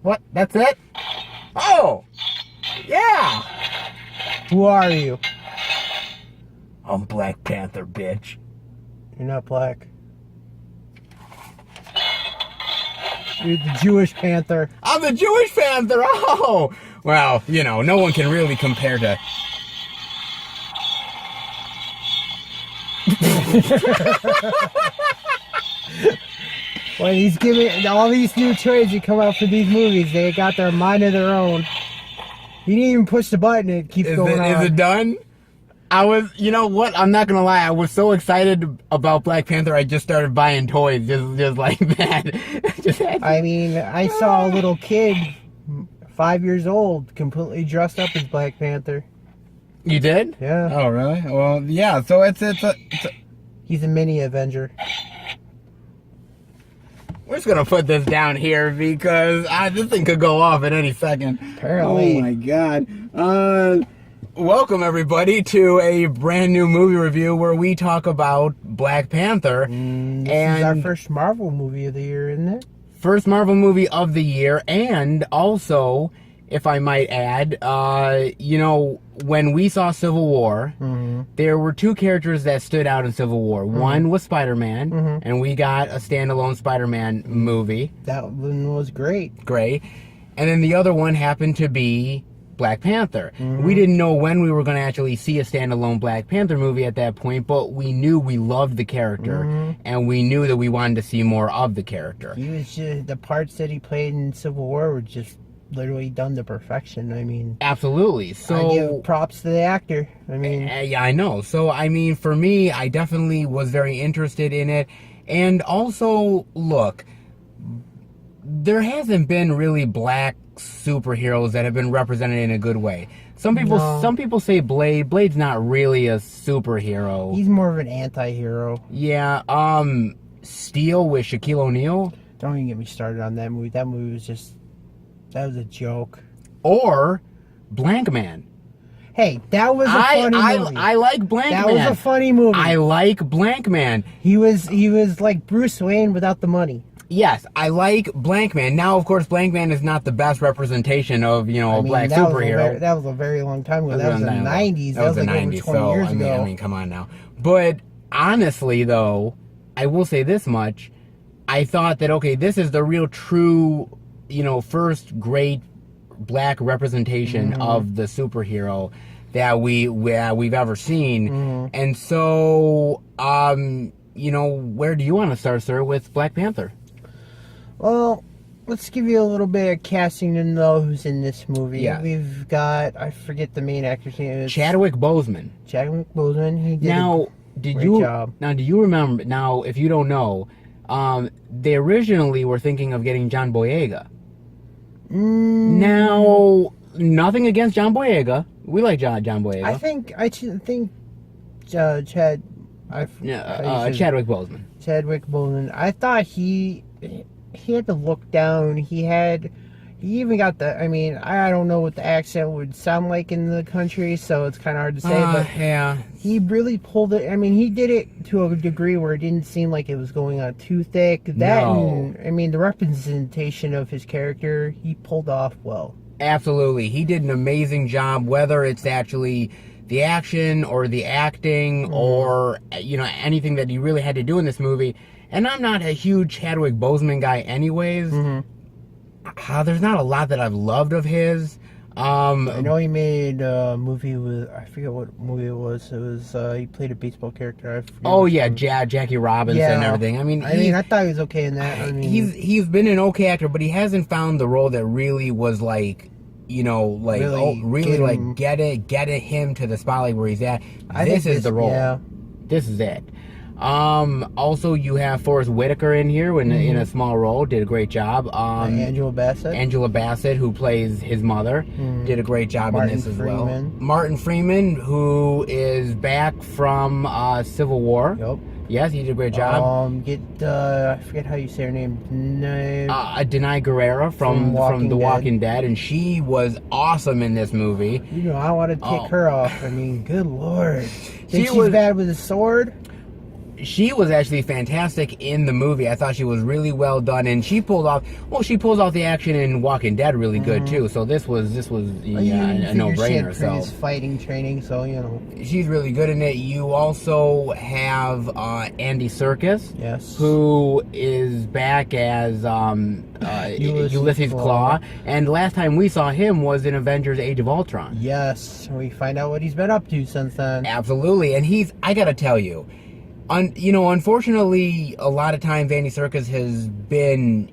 What? That's it? Oh! Yeah! Who are you? I'm Black Panther, bitch. You're not black. You're the Jewish Panther. I'm the Jewish Panther! Oh! Well, you know, no one can really compare to... When he's giving all these new toys that come out for these movies, they got their mind of their own. He didn't even push the button; it keeps going on. Is it done? You know what? I'm not gonna lie. I was so excited about Black Panther. I just started buying toys, just like that. I mean, I saw a little kid, 5 years old, completely dressed up as Black Panther. You did? Yeah. Oh, really? Well, yeah. So it's a... He's a mini Avenger. We're just gonna put this down here because this thing could go off at any second. Apparently. Oh my god. Welcome everybody to a brand new movie review where we talk about Black Panther. This is our first Marvel movie of the year, isn't it? First Marvel movie of the year, and also, if I might add, you know, when we saw Civil War, there were two characters that stood out in Civil War. One was Spider-Man, and we got a standalone Spider-Man movie. That one was great. Great. And then the other one happened to be Black Panther. We didn't know when we were going to actually see a standalone Black Panther movie at that point, but we knew we loved the character, and we knew that we wanted to see more of the character. He was just, the parts that he played in Civil War were just literally done to perfection. I mean, absolutely. So I give props to the actor. I mean, yeah, I know. So I mean, for me, I definitely was very interested in it, and also, look, there hasn't been really black superheroes that have been represented in a good way. Some people say Blade. Blade's not really a superhero. He's more of an anti-hero. Yeah. Steel with Shaquille O'Neal. Don't even get me started on that movie. That movie was just... That was a joke. Or Blank Man. Hey, that was a funny movie. I like Blank Man. That was a funny movie. I like Blank Man. He was like Bruce Wayne without the money. Yes, I like Blank Man. Now, of course, Blank Man is not the best representation of, you know, a black superhero. That was a very long time ago. That was the 90s. That was like the 90s, 20 years ago. I mean, come on now. But honestly, though, I will say this much. I thought that, okay, this is the real true... you know, first great black representation of the superhero that we've ever seen. And so, you know, where do you want to start, sir, with Black Panther? Well, let's give you a little bit of casting to know who's in this movie. Yeah. We've got, I forget the main actor's name. Chadwick Boseman. Chadwick Boseman. He did a great job. Now, do you remember, now, if you don't know, they originally were thinking of getting John Boyega. Now, nothing against John Boyega. We like John Boyega. I think Chadwick Boseman. Chadwick Boseman. I thought he had to look down. He even got the, I mean, I don't know what the accent would sound like in the country, so it's kind of hard to say, but yeah. He really pulled it. I mean, he did it to a degree where it didn't seem like it was going on too thick. And, I mean, the representation of his character, he pulled off well. Absolutely. He did an amazing job, whether it's actually the action or the acting or, you know, anything that he really had to do in this movie. And I'm not a huge Chadwick Boseman guy anyways. There's not a lot that I've loved of his. I know he made a movie with, I forget what movie it was. It was, he played a baseball character. Jackie Robinson and everything. I mean, I thought he was okay in that. I mean, he's been an okay actor, but he hasn't found the role that really was like, you know, like get him to the spotlight where he's at. This is the role. Yeah. This is it. Also, you have Forrest Whitaker in here in a small role. Did a great job. Angela Bassett, who plays his mother, did a great job in this as well. Martin Freeman, who is back from Civil War. Yes, he did a great job. I forget how you say her name. Denai Guerrera from The Walking Dead, and she was awesome in this movie. You know, I want to take her off. I mean, good lord. Think she's was bad with a sword? She was actually fantastic in the movie. I thought she was really well done, and she pulls off the action in Walking Dead really good too. So this was a no-brainer. So fighting training, so you know she's really good in it. You also have Andy Serkis, yes, who is back as Ulysses Claw, and last time we saw him was in Avengers: Age of Ultron. Yes, we find out what he's been up to since then. Absolutely, and I gotta tell you. Unfortunately, a lot of times Andy Serkis has been,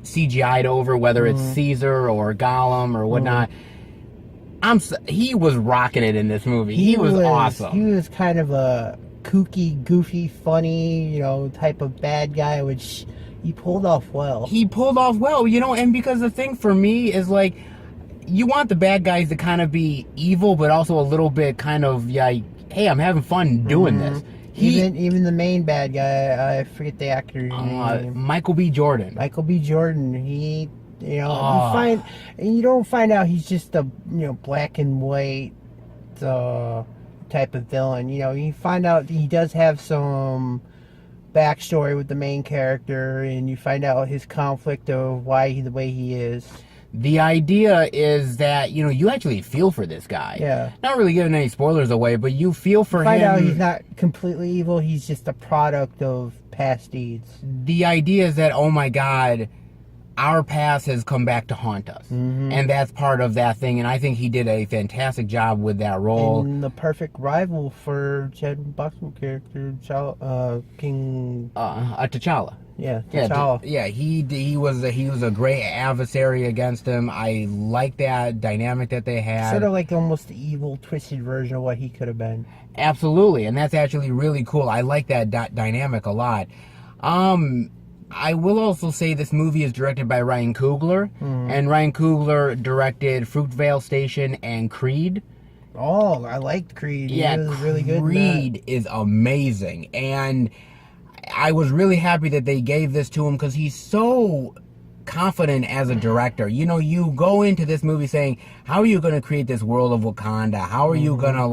CGI'd over, whether it's Caesar or Gollum or whatnot. He was rocking it in this movie. He was awesome. He was kind of a kooky, goofy, funny, type of bad guy, which he pulled off well. And because the thing for me is like, you want the bad guys to kind of be evil, but also a little bit kind of like, hey, I'm having fun doing this. Even the main bad guy, I forget the actor's name. Michael B. Jordan. He, you don't find out he's just a black and white type of villain. You find out he does have some backstory with the main character, and you find out his conflict of why the way he is. The idea is that, you actually feel for this guy. Yeah. Not really giving any spoilers away, but you feel for him. Find out he's not completely evil. He's just a product of past deeds. The idea is that, oh my God, our past has come back to haunt us. Mm-hmm. And that's part of that thing. And I think he did a fantastic job with that role. And the perfect rival for Chad Boxman character, King... T'Challa. Yeah, T'Challa. He was a great adversary against him. I like that dynamic that they had. Sort of like almost the evil, twisted version of what he could have been. Absolutely, and that's actually really cool. I like that dynamic a lot. I will also say this movie is directed by Ryan Coogler, and Ryan Coogler directed Fruitvale Station and Creed. Oh, I liked Creed. Yeah, he was really good. Creed is amazing, and I was really happy that they gave this to him because he's so confident as a director. You go into this movie saying, how are you going to create this world of Wakanda? How are you going to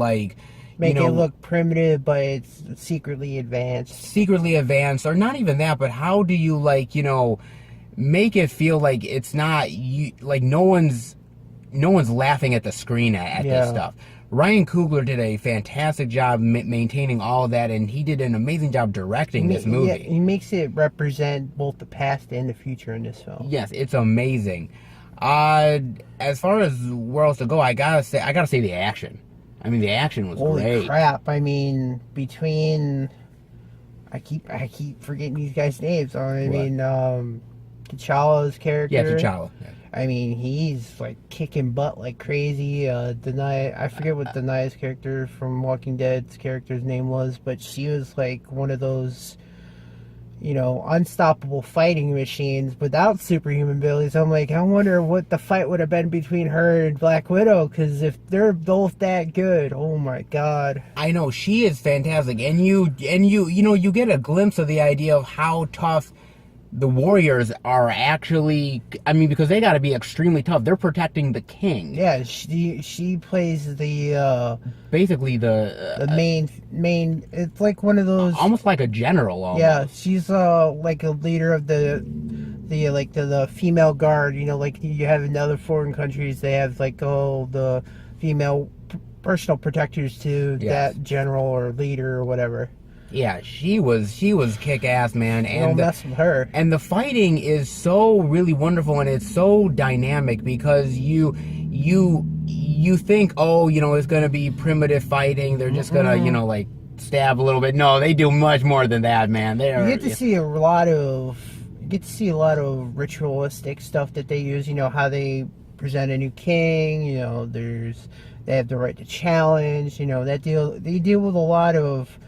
make it look primitive, but it's secretly advanced, or not even that, but how do you make it feel like it's not no one's laughing at the screen at this stuff. Ryan Coogler did a fantastic job maintaining all of that, and he did an amazing job directing this movie. Yeah, he makes it represent both the past and the future in this film. Yes, it's amazing. As far as where else to go, I gotta say the action. I mean, the action was great. Holy crap! I mean, between I keep forgetting these guys' names. T'Challa's character. Yeah, T'Challa. Yeah. I mean, he's kicking butt like crazy. I forget what Denaya's character from Walking Dead's character's name was, but she was one of those, unstoppable fighting machines without superhuman abilities. I'm I wonder what the fight would have been between her and Black Widow, because if they're both that good, oh my God. I know, she is fantastic, and you get a glimpse of the idea of how tough the warriors are actually. I mean, because they got to be extremely tough. They're protecting the king. Yeah, she plays the basically the main. It's like one of those, almost like a general. Almost. Yeah, she's like a leader of the female guard. You have in other foreign countries, they have the female personal protectors to that general or leader or whatever. Yeah, she was kick-ass, man. And don't mess with her. And the fighting is so really wonderful, and it's so dynamic because you think, it's gonna be primitive fighting. They're just gonna stab a little bit. No, they do much more than that, man. You get to see a lot of ritualistic stuff that they use. How they present a new king. They have the right to challenge. They deal with a lot of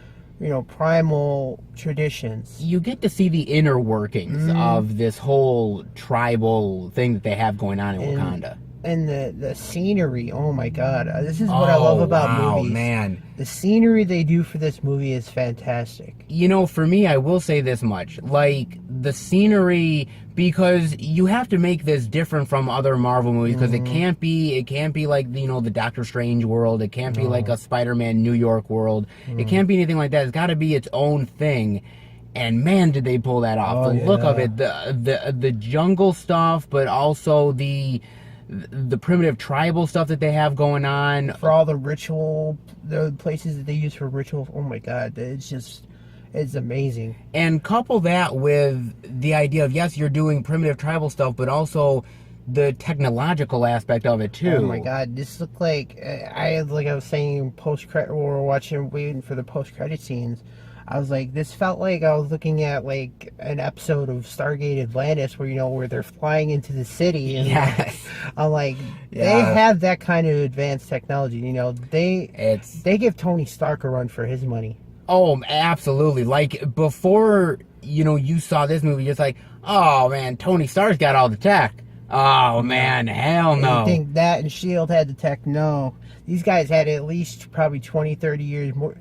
primal traditions. You get to see the inner workings of this whole tribal thing that they have going on in Wakanda. and the scenery. Oh my god, this is what I love about movies. Man. The scenery they do for this movie is fantastic. You know, for me, I will say this much. Like, the scenery, because you have to make this different from other Marvel movies, because it can't be like, you know, the Doctor Strange world. It can't be like a Spider-Man New York world. It can't be anything like that. It's got to be its own thing. And man, did they pull that off. The look of it, the jungle stuff, but also the primitive tribal stuff that they have going on. For all the places that they use for ritual, oh my god, it's amazing. And couple that with the idea of, yes, you're doing primitive tribal stuff, but also the technological aspect of it too. Oh my god, this looked like I was saying post-credit, we were waiting for the post-credit scenes. I was like, this felt like I was looking at like an episode of Stargate Atlantis where they're flying into the city. And yes. I'm like, they have that kind of advanced technology. You know, they give Tony Stark a run for his money. Oh, absolutely. Like, before, you know, you saw this movie, just like, oh man, Tony Stark's got all the tech. Oh man, hell no. You think that and S.H.I.E.L.D. had the tech? No. These guys had at least probably 20, 30 years more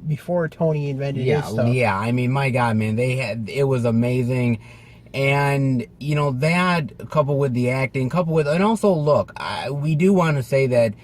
before Tony invented his stuff. Yeah, I mean, my God, man, it was amazing. And, you know, that coupled with the acting, and also, look, we do want to say that,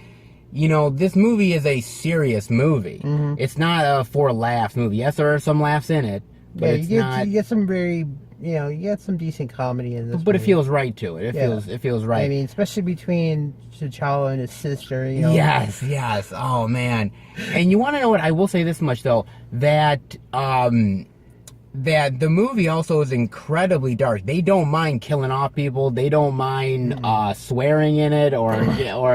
you know, this movie is a serious movie. It's not a for laughs movie. Yes, there are some laughs in it, but you get some very, you get some decent comedy in this. But movie. It feels right to it. It feels right. I mean, especially between T'Challa and his sister. You know. Yes. Oh man. And you want to know what? I will say this much though, that that the movie also is incredibly dark. They don't mind killing off people. They don't mind swearing in it or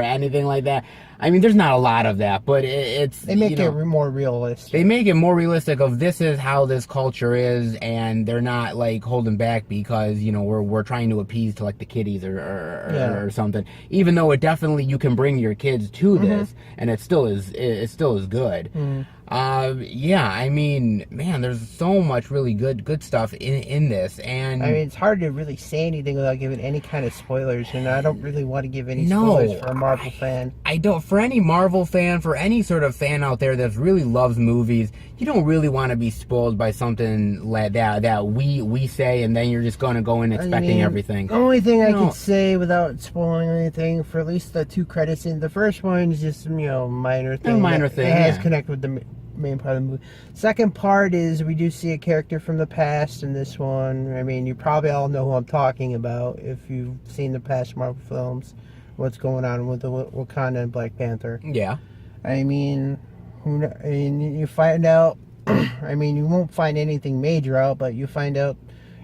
anything like that. I mean, there's not a lot of that, but they make it more realistic. They make it more realistic of this is how this culture is, and they're not like holding back because, you know, we're trying to appease to like the kiddies or something. Even though it definitely, you can bring your kids to this, and it still is good. I mean, man, there's so much really good stuff in this, and I mean, it's hard to really say anything without giving any kind of spoilers, and I don't really want to give any spoilers for a Marvel fan. I don't. For any Marvel fan, for any sort of fan out there that really loves movies, you don't really want to be spoiled by something like that we say, and then you're just going to go in expecting everything. The only thing I can say without spoiling anything, for at least the two credits in the first one, is just minor thing. It has connect with the main part of the movie. Second part is we do see a character from the past in this one. I mean, you probably all know who I'm talking about if you've seen the past Marvel films. What's going on with the Wakanda and Black Panther? Yeah. I mean, you find out. I mean, you won't find anything major out, but you find out.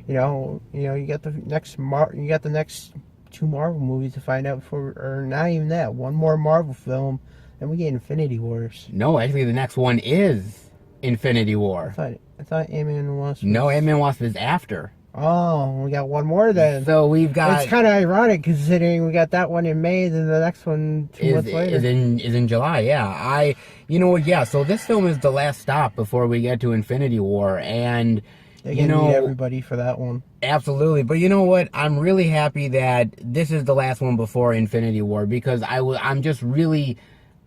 You got the next two Marvel movies to find out or not even that. One more Marvel film. Then we get Infinity Wars. No, actually, the next one is Infinity War. I thought Ant-Man and Wasp. No, Ant-Man and Wasp is after. Oh, we got one more then. So we've got. It's kind of ironic considering we got that one in May, then the next one 2 months later is in July. Yeah, So this film is the last stop before we get to Infinity War, and need everybody for that one. Absolutely, but you know what? I'm really happy that this is the last one before Infinity War because I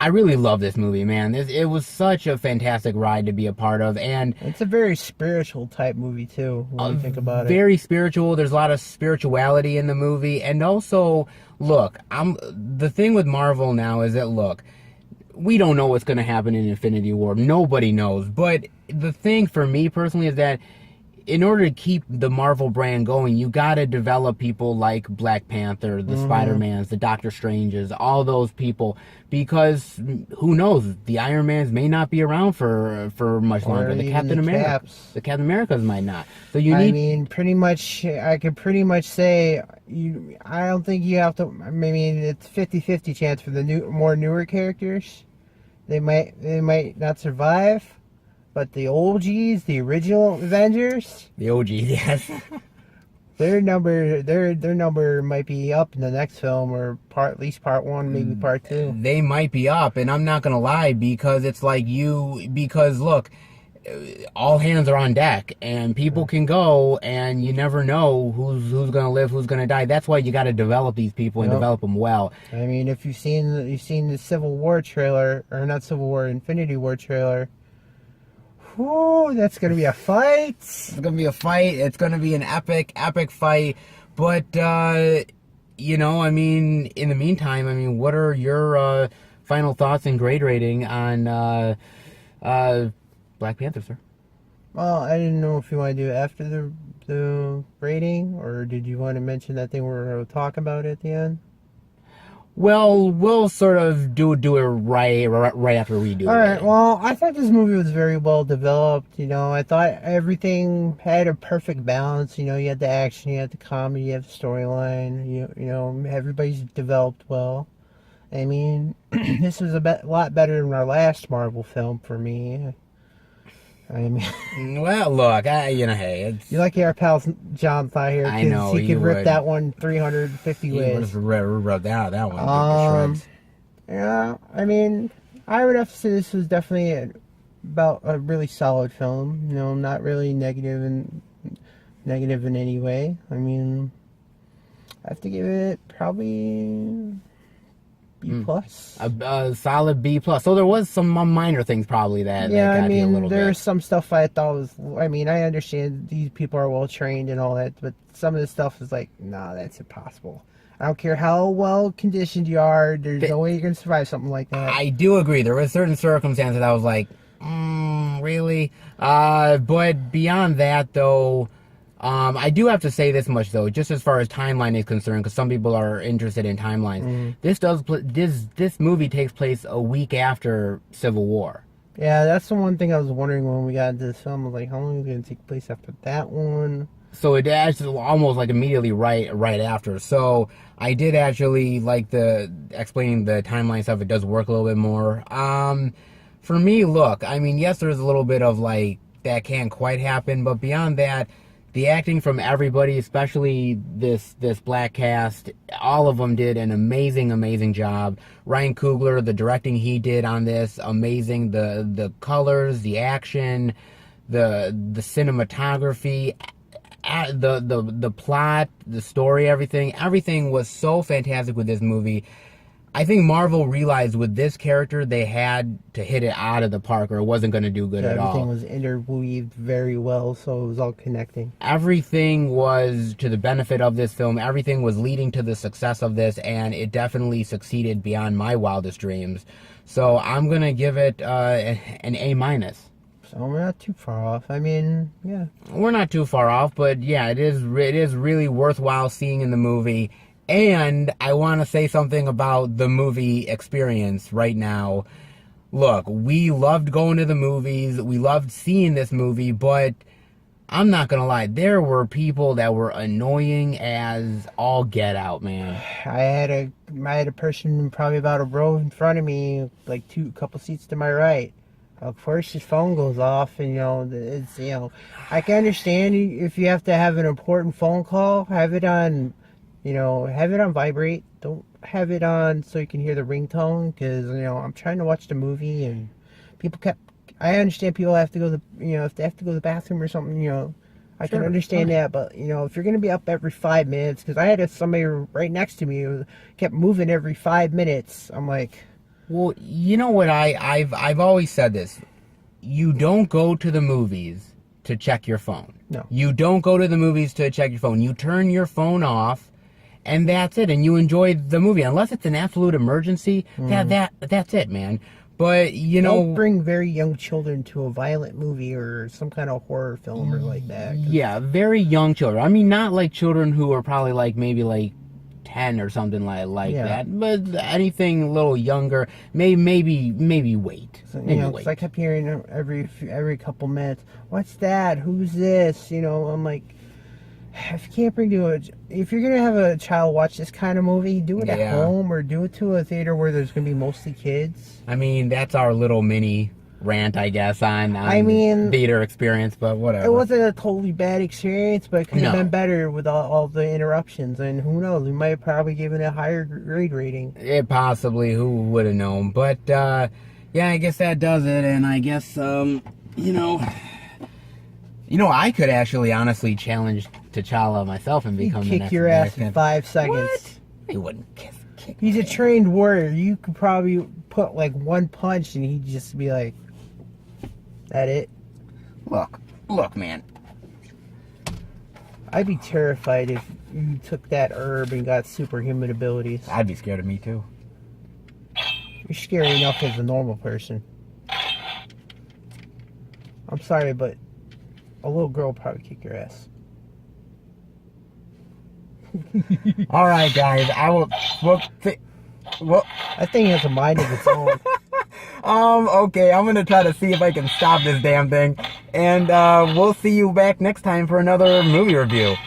really love this movie, man. It was such a fantastic ride to be a part of, and it's a very spiritual type movie too. When you think about it, very spiritual. There's a lot of spirituality in the movie, and also, look, the thing with Marvel now is that we don't know what's going to happen in Infinity War. Nobody knows, but the thing for me personally is that in order to keep the Marvel brand going, you got to develop people like Black Panther, the Spider-Mans, the Doctor Stranges, all those people, because who knows, the Iron Mans may not be around for much longer. The Captain Americas might not. So pretty much, I could pretty much say, I don't think you have to. I mean, it's 50-50 chance for the more newer characters. They might not survive. But the OGs, the original Avengers, the OGs, yes, their number might be up in the next film, or at least part one, maybe part two. They might be up, and I'm not gonna lie because it's like because look, all hands are on deck, and people can go, and you never know who's gonna live, who's gonna die. That's why you got to develop these people and Yep. develop them well. I mean, if you've seen the Civil War trailer, or not Civil War, Infinity War trailer. Whoo, that's gonna be a fight. It's gonna be a fight. It's gonna be an epic fight. But you know, I mean, in the meantime, I mean, what are your final thoughts and grade rating on Black Panther, sir? Well, I didn't know if you want to do it after the rating, or did you want to mention that thing we're going to talk about at the end? Well, we'll sort of do it right after we do it. All right. Well, I thought this movie was very well developed. You know, I thought everything had a perfect balance. You know, you had the action, you had the comedy, you have the storyline. You know, everybody's developed well. I mean, this was a lot better than our last Marvel film for me. I mean, well, look, hey, it's, you like our pal John's not here I know, he could rip would. that one 350 he ways. would have rubbed out that one. Yeah, I mean, I would have to say this was definitely about a really solid film. You know, not really negative in any way. I mean, I have to give it probably B plus. A solid B plus. So there was some minor things probably that Yeah, that got I you a mean, little there's bit. some stuff I thought was. I mean, I understand these people are well trained and all that, but some of the stuff is like, nah, that's impossible. I don't care how well conditioned you are. There's no way you can survive something like that. I do agree. There were certain circumstances I was like, really? But beyond that, though, I do have to say this much, though, just as far as timeline is concerned, because some people are interested in timelines. This movie takes place a week after Civil War. Yeah, that's the one thing I was wondering when we got into this film. I was like, how long is it going to take place after that one? So it actually almost like immediately right after. So I did actually like the explaining the timeline stuff. It does work a little bit more. For me, look, I mean, yes, there's a little bit of like that can't quite happen, but beyond that, the acting from everybody, especially this black cast, all of them did an amazing job. Ryan Coogler, the directing he did on this, amazing. The colors, the action, the cinematography, the plot, the story, everything was so fantastic with this movie. I think Marvel realized with this character they had to hit it out of the park or it wasn't going to do good at all. Everything was interweaved very well, so it was all connecting. Everything was to the benefit of this film. Everything was leading to the success of this, and it definitely succeeded beyond my wildest dreams. So I'm going to give it an A minus. So we're not too far off. I mean, yeah. We're not too far off, but yeah, it is really worthwhile seeing in the movie. And I want to say something about the movie experience right now. Look, we loved going to the movies. We loved seeing this movie, but I'm not going to lie. There were people that were annoying as all get out, man. I had a person probably about a row in front of me, like a couple seats to my right. Of course, his phone goes off, and it's I can understand if you have to have an important phone call, have it on, have it on vibrate. Don't have it on so you can hear the ringtone, because I'm trying to watch the movie, and I understand people have to go if they have to go to the bathroom or something, I can understand that, but if you're gonna be up every 5 minutes, because I had somebody right next to me who kept moving every 5 minutes, I'm like. Well, you know what, I've always said this. You don't go to the movies to check your phone. No. You don't go to the movies to check your phone. You turn your phone off, and that's it. And you enjoy the movie. Unless it's an absolute emergency, that's it, man. But, Don't bring very young children to a violent movie or some kind of horror film or like that. Yeah, very young children. I mean, not like children who are probably like maybe like 10 or something like that, but anything a little younger, maybe wait. So, maybe wait. 'cause I kept hearing every couple minutes, "What's that? Who's this?" I'm like, if you can't if you're gonna have a child watch this kind of movie, do it at home or do it to a theater where there's gonna be mostly kids. I mean, that's our little mini rant, I guess, on theater experience, but whatever. It wasn't a totally bad experience, but it could have been better with all the interruptions, and who knows, we might have probably given it a higher grade rating. It possibly, who would have known, but yeah, I guess that does it, and I guess You know, I could actually honestly challenge T'Challa myself and He'd become the kick next your Black ass in Panther. 5 seconds. What? He wouldn't kick He's my a ass. trained warrior. You could probably put like one punch and he'd just be like, that it? Look, man. I'd be terrified if you took that herb and got superhuman abilities. I'd be scared of me too. You're scary enough as a normal person. I'm sorry, but a little girl would probably kick your ass. All right, guys. I will. That thing has a mind of its own. Okay. I'm gonna try to see if I can stop this damn thing, and we'll see you back next time for another movie review.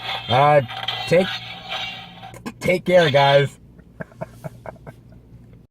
Take care, guys.